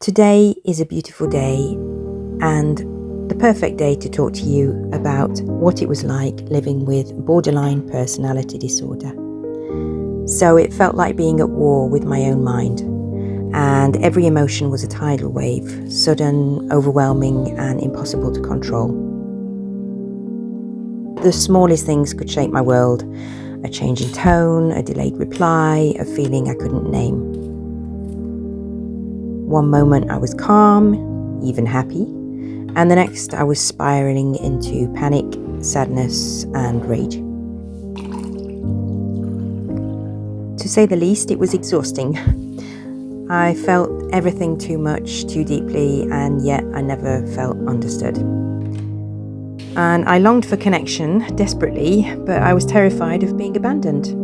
Today is a beautiful day and the perfect day to talk to you about what it was like living with borderline personality disorder. So it felt like being at war with my own mind, and every emotion was a tidal wave, sudden, overwhelming, and impossible to control. The smallest things could shape my world: a change in tone, a delayed reply, a feeling I couldn't name. One moment I was calm, even happy, and the next I was spiraling into panic, sadness, and rage. To say the least, it was exhausting. I felt everything too much, too deeply, and yet I never felt understood. And I longed for connection desperately, but I was terrified of being abandoned.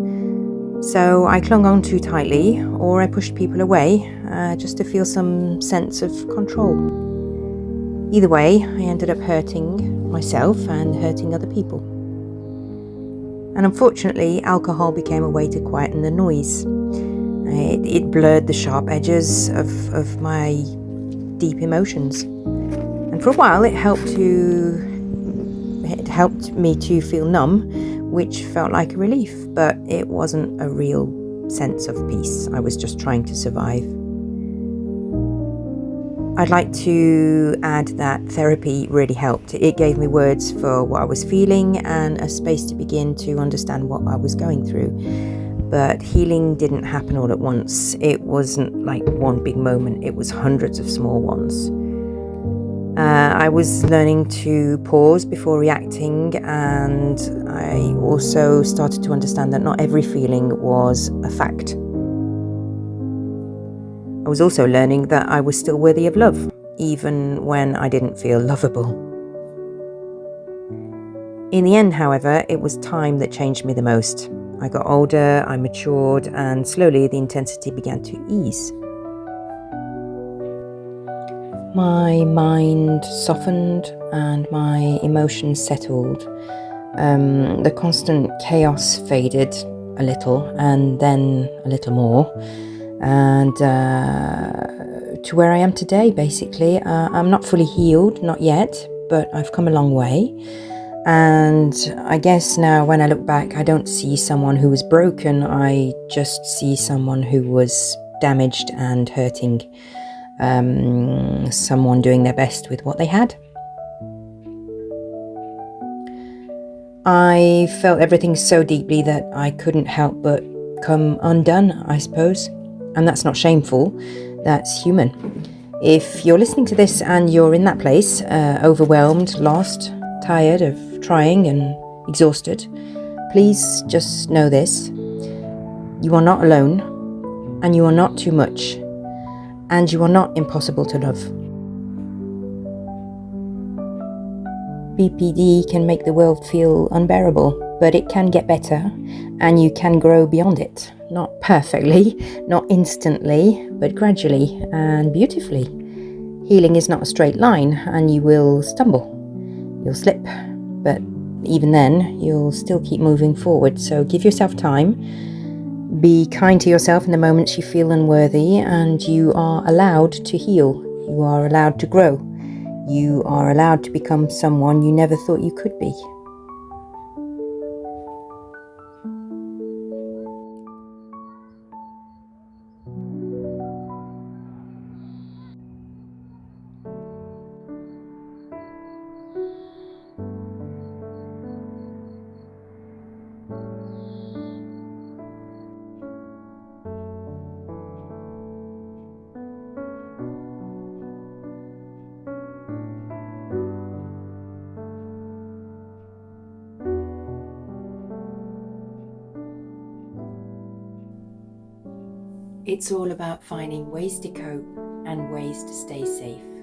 So I clung on too tightly, or I pushed people away, just to feel some sense of control. Either way, I ended up hurting myself and hurting other people. And unfortunately, alcohol became a way to quieten the noise. It blurred the sharp edges of my deep emotions. And for a while, it helped me to feel numb, which felt like a relief, but it wasn't a real sense of peace. I was just trying to survive. I'd like to add that therapy really helped. It gave me words for what I was feeling and a space to begin to understand what I was going through. But healing didn't happen all at once. It wasn't like one big moment, it was hundreds of small ones. I was learning to pause before reacting, and I also started to understand that not every feeling was a fact. I was also learning that I was still worthy of love, even when I didn't feel lovable. In the end, however, it was time that changed me the most. I got older, I matured, and slowly the intensity began to ease. My mind softened and my emotions settled. The constant chaos faded a little, and then a little more. And to where I am today, basically. I'm not fully healed, not yet, but I've come a long way. And I guess now when I look back, I don't see someone who was broken, I just see someone who was damaged and hurting. Someone doing their best with what they had. I felt everything so deeply that I couldn't help but come undone, I suppose. And that's not shameful, that's human. If you're listening to this and you're in that place, overwhelmed, lost, tired of trying and exhausted, please just know this: you are not alone, and you are not too much, and you are not impossible to love. BPD can make the world feel unbearable, but it can get better, and you can grow beyond it. Not perfectly, not instantly, but gradually and beautifully. Healing is not a straight line, and you will stumble. You'll slip, but even then, you'll still keep moving forward. So give yourself time. Be kind to yourself in the moments you feel unworthy, and you are allowed to heal. You are allowed to grow. You are allowed to become someone you never thought you could be. It's all about finding ways to cope and ways to stay safe.